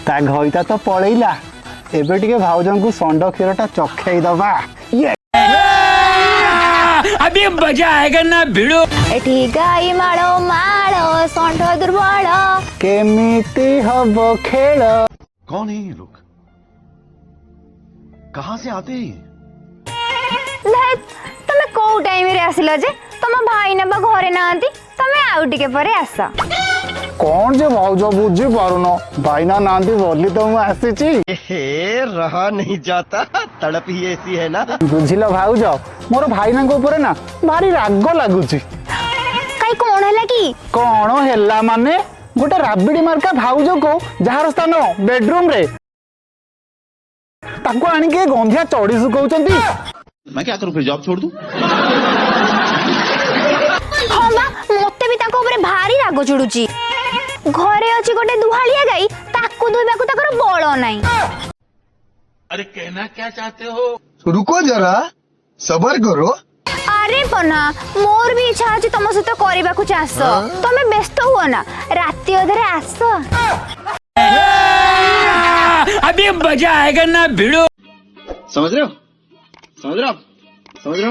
ता घईता तो पड़ेला एबे टिके भाउजन को संड क्षीरटा चखेई दबा। अभी मजा आएगा ना भिड़ो। एठी गाई माड़ो माड़ो षंढ दुर्बल केमिति हबो खेल। कौन है ये लोग, कहाँ से आते हैं? तमे को टाइम रे आसिल जे तम भाई ना बा घरे नांती तमे आउ टिके परे आस। कौन जे भाउज बुझी पारुनो भाईना नांदी बोली तो मैं आसीची। रहा नहीं जाता, तड़प ही ऐसी है ना। बुझिलो भाउज मोर भाईना को ऊपर ना भारी राग लागुची। काई कोन हला की कौन हेला माने गोटे राबिडी मार्का भाउज को जहार स्थान बेडरूम रे ताको आनी के गंधिया चढ़ी सुकौचंती। मैं क्या करूं फिर, जॉब छोड़ दूं? हां बा मते भी ताको ऊपर भारी राग चुडुची। घरे अछि गोटे दुहालिया गाई ताको धोइबाकू ताकर बळ नाही। अरे कहना क्या चाहते हो? रुको जरा सबर करो। अरे पना मोर भी इच्छा अछि तम सहित करिबाकू चास। तमे व्यस्त हुओ ना राती अधरे आस। अभी मजा आएगा ना भिड़ो। समझ रहे हो? समझ रहे हो? समझ रहे हो?